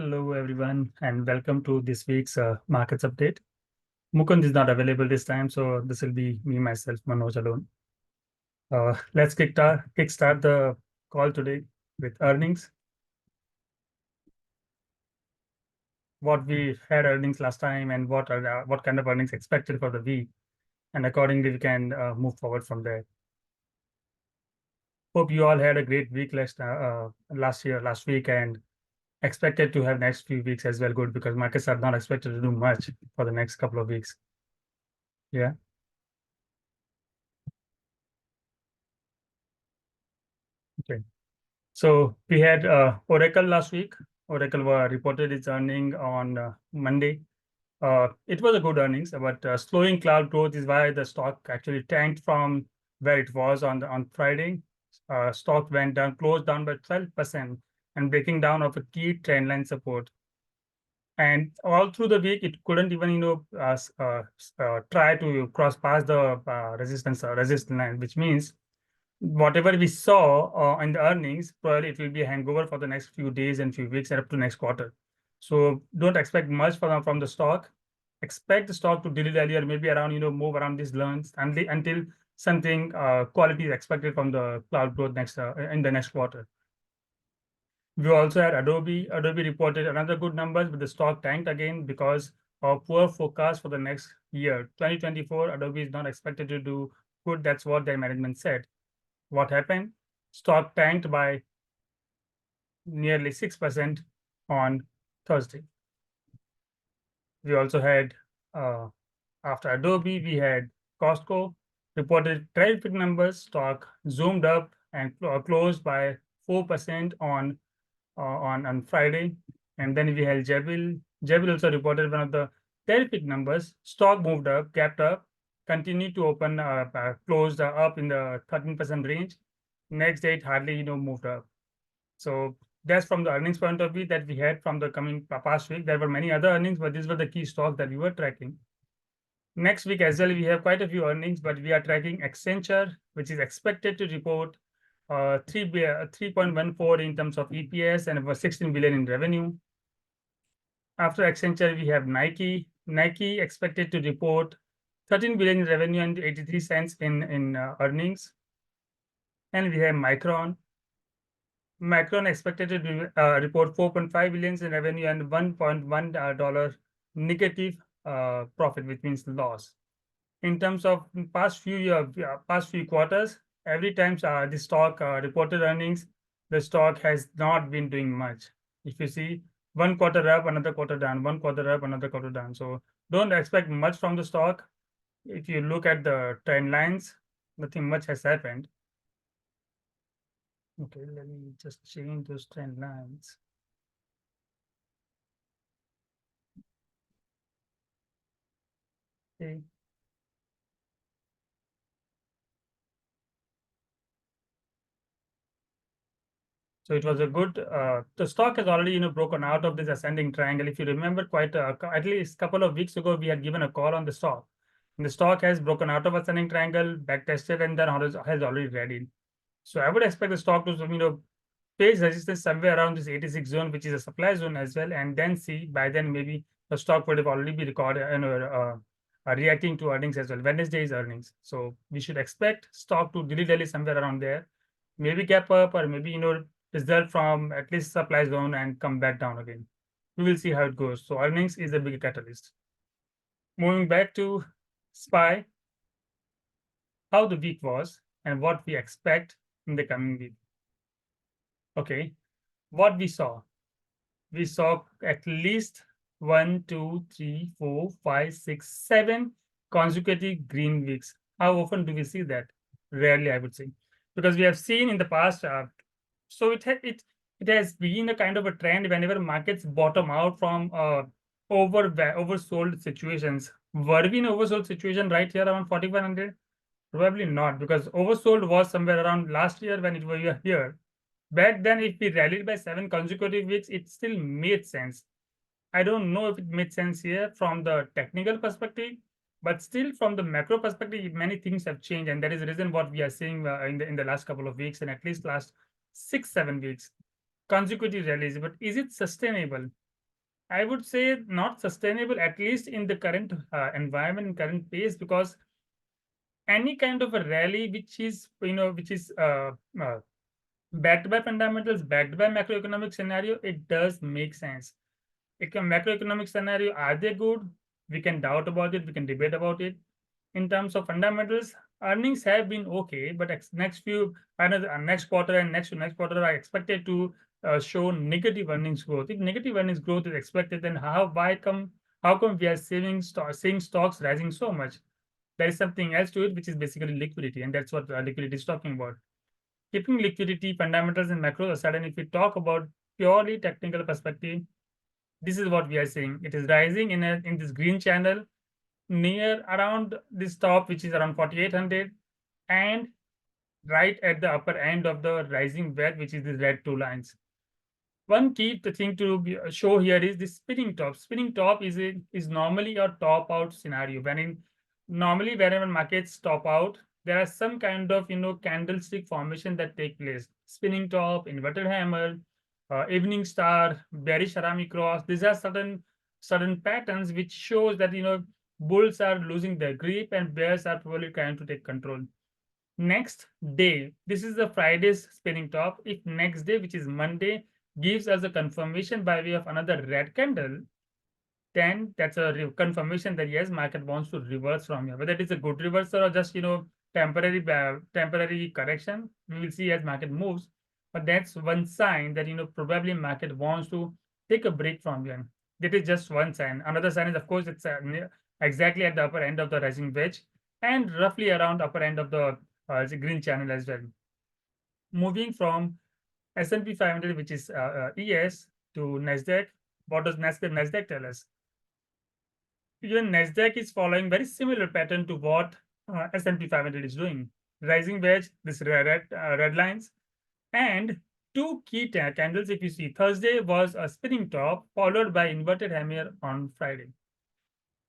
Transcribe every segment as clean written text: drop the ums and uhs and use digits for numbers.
Hello, everyone, and welcome to this week's markets update. Mukund is not available this time, so this will be me, myself, Manoj alone. Let's kickstart the call today with earnings. What we had earnings last time, and what kind of earnings expected for the week, and accordingly we can move forward from there. Hope you all had a great week last week, and expected to have next few weeks as well good because markets are not expected to do much for the next couple of weeks. Yeah. Okay. So we had Oracle last week. Oracle reported its earning on Monday. It was a good earnings, but slowing cloud growth is why the stock actually tanked from where it was on Friday. Stock went down, closed down by 12% and breaking down of a key trend line support. And all through the week, it couldn't even try to cross past the resistance line, which means whatever we saw in the earnings, probably it will be a hangover for the next few days and few weeks and up to next quarter. So don't expect much from the stock. Expect the stock to dilly-dally or maybe around, move around these lines until something quality is expected from the cloud growth in the next quarter. We also had Adobe. Adobe reported another good numbers, but the stock tanked again because of poor forecast for the next year. 2024, Adobe is not expected to do good. That's what their management said. What happened? Stock tanked by nearly 6% on Thursday. We also had, after Adobe, we had Costco reported traffic numbers. Stock zoomed up and closed by 4% on Friday. And then we had Jabil. Jabil also reported one of the terrific numbers. Stock moved up, gapped up, continued to open, closed up in the 13% range. Next day, it hardly moved up. So that's from the earnings point of view that we had from the coming past week. There were many other earnings, but these were the key stocks that we were tracking. Next week as well, we have quite a few earnings, but we are tracking Accenture, which is expected to report 3.14 in terms of EPS and over 16 billion in revenue. After Accenture, we have Nike. Nike expected to report 13 billion in revenue and 83 cents in earnings. And we have Micron. Micron expected to report 4.5 billion in revenue and $1.1 negative profit, which means loss. In terms of past few quarters, every time the stock reported earnings, the stock has not been doing much. If you see one quarter up, another quarter down, one quarter up, another quarter down. So don't expect much from the stock. If you look at the trend lines, nothing much has happened. Okay, let me just change those trend lines. Okay. So it was a good, the stock has already, broken out of this ascending triangle. If you remember at least a couple of weeks ago, we had given a call on the stock. And the stock has broken out of ascending triangle, back tested, and then has already rallied. So I would expect the stock to, face resistance somewhere around this 86 zone, which is a supply zone as well. And then by then maybe the stock would have already be reacting to earnings as well, Wednesday's earnings. So we should expect stock to dilly-dally somewhere around there, maybe gap up or maybe, result from at least supply zone and come back down again. We will see how it goes. So earnings is a big catalyst. Moving back to SPY, how the week was and what we expect in the coming week. Okay, what we saw at least 1, 2, 3, 4, 5, 6, 7 consecutive green weeks. How often do we see that? Rarely, I would say, because we have seen in the past. So it has been a kind of a trend whenever markets bottom out from oversold situations. Were we in oversold situation right here around 4,100? Probably not, because oversold was somewhere around last year when we were here. Back then, if we rallied by 7 consecutive weeks, it still made sense. I don't know if it made sense here from the technical perspective, but still from the macro perspective, many things have changed, and that is the reason what we are seeing in the last couple of weeks and at least last 6-7 weeks consecutive rallies. But is it sustainable? I would say not sustainable, at least in the current environment and current pace, because any kind of a rally which is, which is backed by fundamentals, backed by macroeconomic scenario, it does make sense. Macroeconomic scenario, are they good? We can doubt about it. We can debate about it. In terms of fundamentals, earnings have been okay, but next quarter and next to next quarter are expected to show negative earnings growth. If negative earnings growth is expected, then how come we are seeing stocks rising so much? There is something else to it, which is basically liquidity, and that's what liquidity is talking about. Keeping liquidity, fundamentals, and macros aside, and if we talk about purely technical perspective, this is what we are seeing. It is rising in this green channel near around this top, which is around 4,800, and right at the upper end of the rising wedge, which is the red two lines. One key thing to show here is the spinning top. Spinning top is normally a top out scenario. Normally whenever markets top out, there are some kind of candlestick formation that take place. Spinning top, inverted hammer, evening star, bearish Harami cross. These are certain patterns which shows that bulls are losing their grip and bears are probably trying to take control. Next day, this is the Friday's spinning top. If next day, which is Monday, gives us a confirmation by way of another red candle, then that's a confirmation that yes, market wants to reverse from here. Whether it is a good reversal or just temporary correction, we will see as market moves. But that's one sign that probably market wants to take a break from here. That is just one sign. Another sign is, of course, it's exactly at the upper end of the rising wedge and roughly around upper end of the green channel as well. Moving from S&P 500, which is ES, to NASDAQ, what does NASDAQ tell us? Even NASDAQ is following very similar pattern to what S&P 500 is doing. Rising wedge, this red lines, and two key candles. If you see, Thursday was a spinning top followed by inverted hammer on Friday.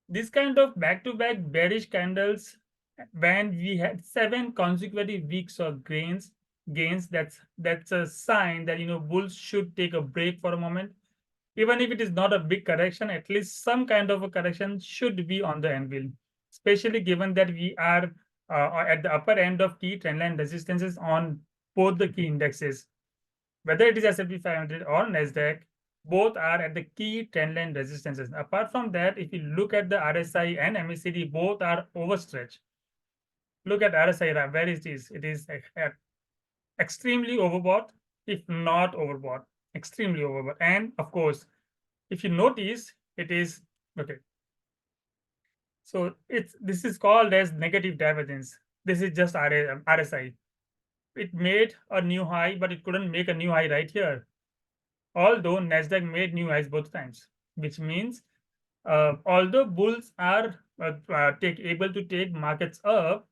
This kind of back-to-back bearish candles, when we had 7 consecutive weeks of gains, that's a sign that bulls should take a break for a moment. Even if it is not a big correction, at least some kind of a correction should be on the anvil, especially given that we are at the upper end of key trendline resistances on both the key indexes. Whether it is S&P 500 or NASDAQ, both are at the key trendline resistances. Apart from that, if you look at the RSI and MACD, both are overstretched. Look at RSI, where it is. It is extremely overbought, if not overbought, extremely overbought. And of course, if you notice, it is okay. So this is called as negative divergence. This is just RSI. It made a new high, but it couldn't make a new high right here. Although NASDAQ made new highs both times, which means although bulls are able to take markets up,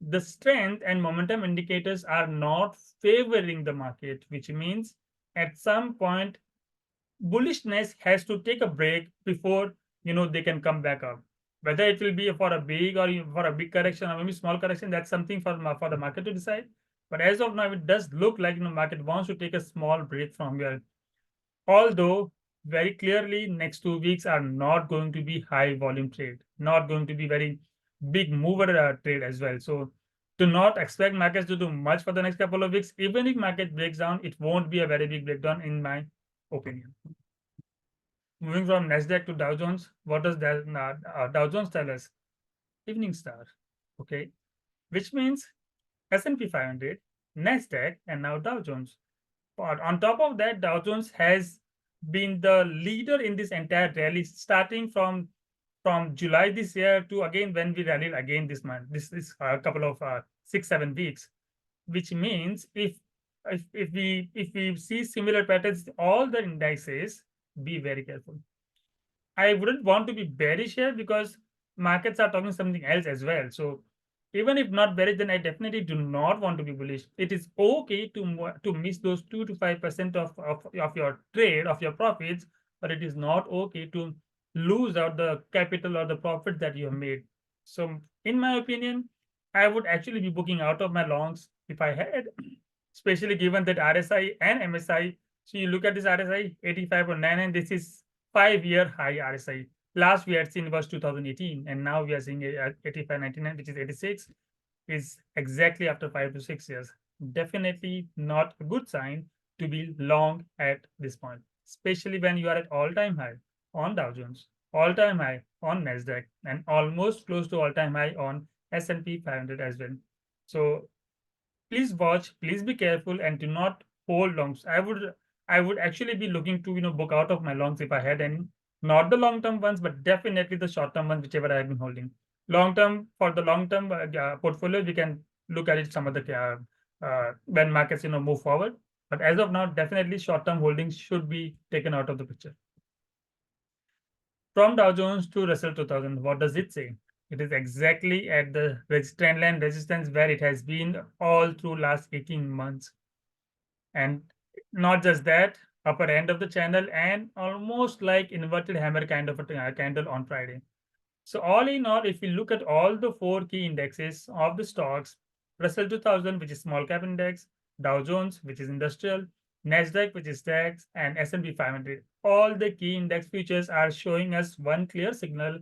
the strength and momentum indicators are not favoring the market, which means at some point bullishness has to take a break before they can come back up. Whether it will be for a big or for a big correction or maybe small correction, that's something for the market to decide. But as of now, it does look like market wants to take a small break from here. Although very clearly next 2 weeks are not going to be high volume trade, not going to be very big mover trade as well. So do not expect markets to do much for the next couple of weeks. Even if market breaks down, it won't be a very big breakdown in my opinion. Moving from NASDAQ to Dow Jones, what does Dow Jones tell us? Evening star, okay, which means S&P 500, NASDAQ, and now Dow Jones. But on top of that, Dow Jones has been the leader in this entire rally, starting from July this year to again when we rallied again this month. This is a couple of 6-7 weeks, which means if we see similar patterns, all the indices, be very careful. I wouldn't want to be bearish here because markets are talking something else as well. So even if not bearish, then I definitely do not want to be bullish. It is okay to miss those 2 to 5% of your trade, of your profits, but it is not okay to lose out the capital or the profit that you have made. So in my opinion, I would actually be booking out of my longs if I had, especially given that RSI and MSI. So you look at this RSI 85.9, and this is 5-year high RSI. Last we had seen was 2018, and now we are seeing 85.99, which is 86, is exactly after 5 to 6 years. Definitely not a good sign to be long at this point, especially when you are at all-time high on Dow Jones, all-time high on NASDAQ, and almost close to all-time high on S&P 500 as well. So please watch, please be careful, and do not hold longs. I would actually be looking to book out of my longs if I had any. Not the long-term ones, but definitely the short-term ones, whichever I have been holding. Long-term, for the long-term portfolio, we can look at it some other when markets move forward. But as of now, definitely short-term holdings should be taken out of the picture. From Dow Jones to Russell 2000, what does it say? It is exactly at the trend line resistance where it has been all through last 18 months. And not just that, upper end of the channel and almost like inverted hammer kind of a candle on Friday. So all in all, if you look at all the 4 key indexes of the stocks, Russell 2000, which is small cap index, Dow Jones, which is industrial, NASDAQ, which is tax, and S&P 500, all the key index futures are showing us one clear signal.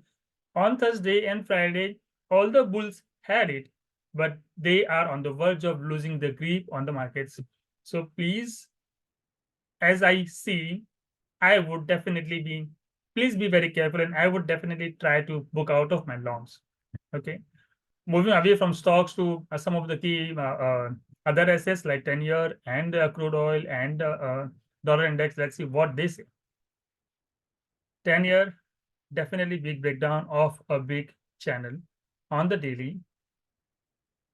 On Thursday and Friday, all the bulls had it, but they are on the verge of losing the grip on the markets. So please, as I see, I would definitely please be very careful, and I would definitely try to book out of my longs. Okay. Moving away from stocks to some of the key other assets like 10-year and crude oil and dollar index. Let's see what they say. 10-year, definitely big breakdown of a big channel on the daily,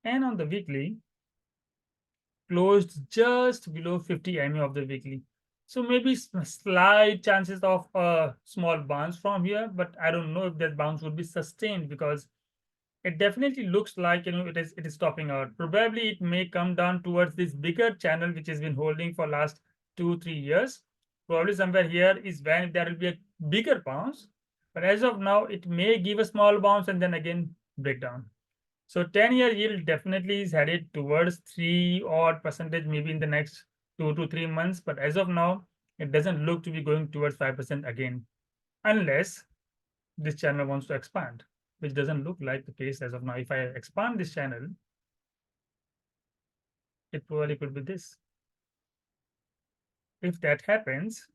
and on the weekly closed just below 50 MA of the weekly. So maybe slight chances of a small bounce from here, but I don't know if that bounce would be sustained, because it definitely looks like it is topping out. Probably it may come down towards this bigger channel which has been holding for last 2-3 years. Probably somewhere here is when there will be a bigger bounce, but as of now it may give a small bounce and then again break down. So 10-year yield definitely is headed towards 3 odd percentage maybe in the next 2 to 3 months, but as of now it doesn't look to be going towards 5% again, unless this channel wants to expand, which doesn't look like the case as of now. If I expand this channel, it probably could be this. If that happens,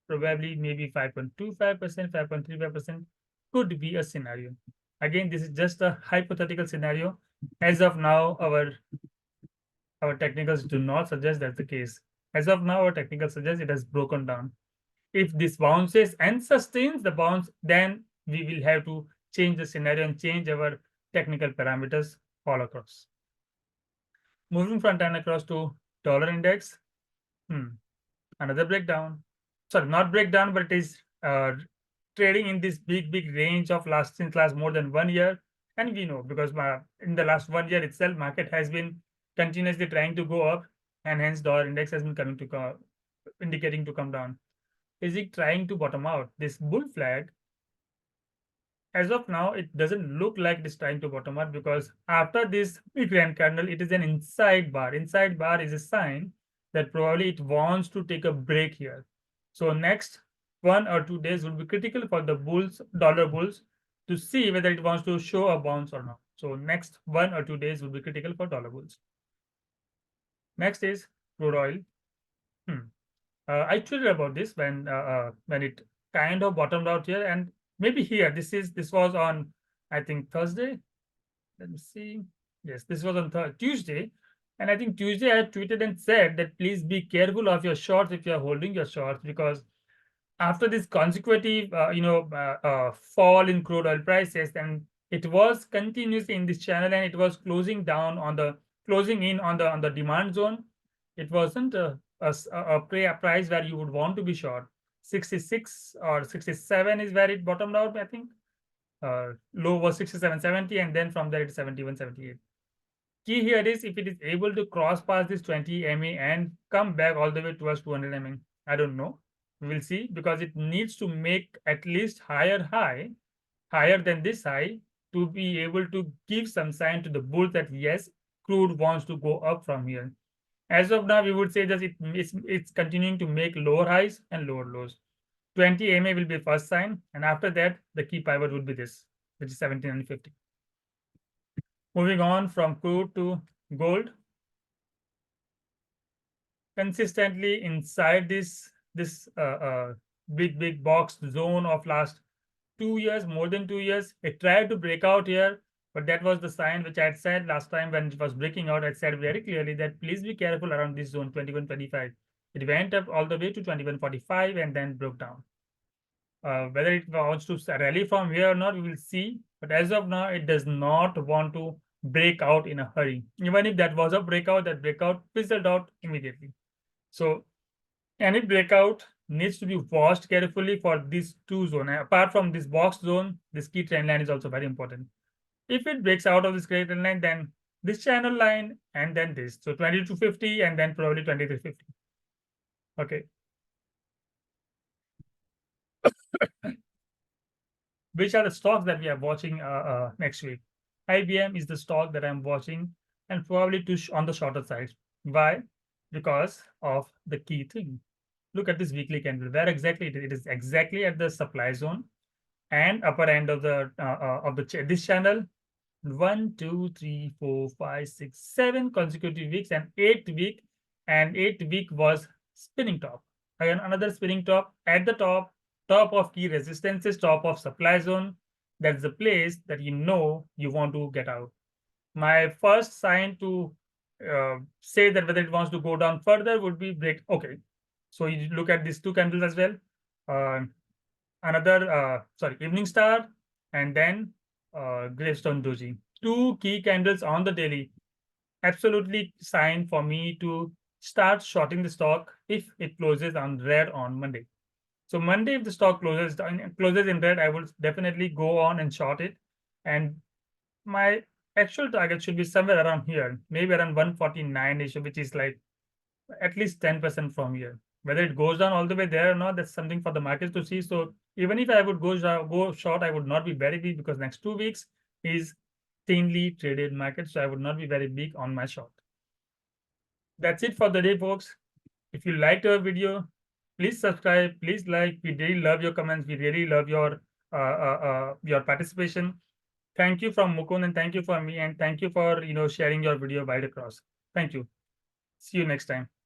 probably maybe 5.25%, 5.35% could be a scenario. Again, this is just a hypothetical scenario. As of now, our technicals do not suggest that's the case. As of now, our technical suggests it has broken down. If this bounces and sustains the bounce, then we will have to change the scenario and change our technical parameters all across. Moving from time across to dollar index. Another breakdown. Sorry, not breakdown, but it is trading in this big range of since last more than 1 year. And we know, because in the last 1 year itself, market has been continuously trying to go up, and hence dollar index has been coming to indicating to come down. Is it trying to bottom out? This bull flag, as of now, it doesn't look like it is trying to bottom out, because after this big grand candle, it is an inside bar. Inside bar is a sign that probably it wants to take a break here. So next 1 or 2 days will be critical for the bulls, dollar bulls, to see whether it wants to show a bounce or not. So next 1 or 2 days will be critical for dollar bulls. Next is crude oil. I tweeted about this when it kind of bottomed out here, and maybe here. This was on, I think, Thursday. Let me see. Yes, this was on Tuesday, and I think Tuesday I tweeted and said that please be careful of your shorts if you are holding your shorts, because after this consecutive fall in crude oil prices, and it was continuously in this channel, and it was closing in on the demand zone. It wasn't a price where you would want to be short. 66 or 67 is where it bottomed out, I think. Low was 67.70, and then from there it's 71.78. Key here is if it is able to cross past this 20 MA and come back all the way towards 200 MA. I don't know. We will see, because it needs to make at least higher than this high, to be able to give some sign to the bulls that yes, crude wants to go up from here. As of now, we would say that it's continuing to make lower highs and lower lows. 20 EMA will be first sign, and after that, the key pivot would be this, which is 1750. Moving on from crude to gold. Consistently inside this big box zone of last 2 years, more than 2 years. It tried to break out here, but that was the sign which I had said last time when it was breaking out. I said very clearly that please be careful around this zone 2125. It went up all the way to 2145 and then broke down. Whether it wants to rally from here or not, we will see. But as of now, it does not want to break out in a hurry. Even if that was a breakout, that breakout fizzled out immediately. So any breakout needs to be watched carefully for these two zones. Apart from this box zone, this key trend line is also very important. If it breaks out of this key trend line, then this channel line and then this. So 2250 and then probably 2350. Okay. Which are the stocks that we are watching next week? IBM is the stock that I'm watching and probably on the shorter side. Why? Because of the key thing. Look at this weekly candle. Where exactly it is exactly at the supply zone and upper end of the this channel. 1, 2, 3, 4, 5, 6, 7 consecutive weeks and 8th week, and 8th week was spinning top. Again, another spinning top at the top of key resistances, top of supply zone. That's the place that you know you want to get out. My first sign to say that whether it wants to go down further would be break. Okay, so you look at these two candles as well. Evening star, and then Gravestone Doji. Two key candles on the daily. Absolutely sign for me to start shorting the stock if it closes on red on Monday. So Monday, if the stock closes in red, I will definitely go on and short it. And my actual target should be somewhere around here, maybe around 149-ish, which is like at least 10% from here. Whether it goes down all the way there or not, that's something for the markets to see. So even if I would go short, I would not be very big because next 2 weeks is thinly traded market. So I would not be very big on my short. That's it for the day, folks. If you liked our video, please subscribe, please like. We really love your comments. We really love your participation. Thank you from Mukund, and thank you for me, and thank you for sharing your video wide across. Thank you. See you next time.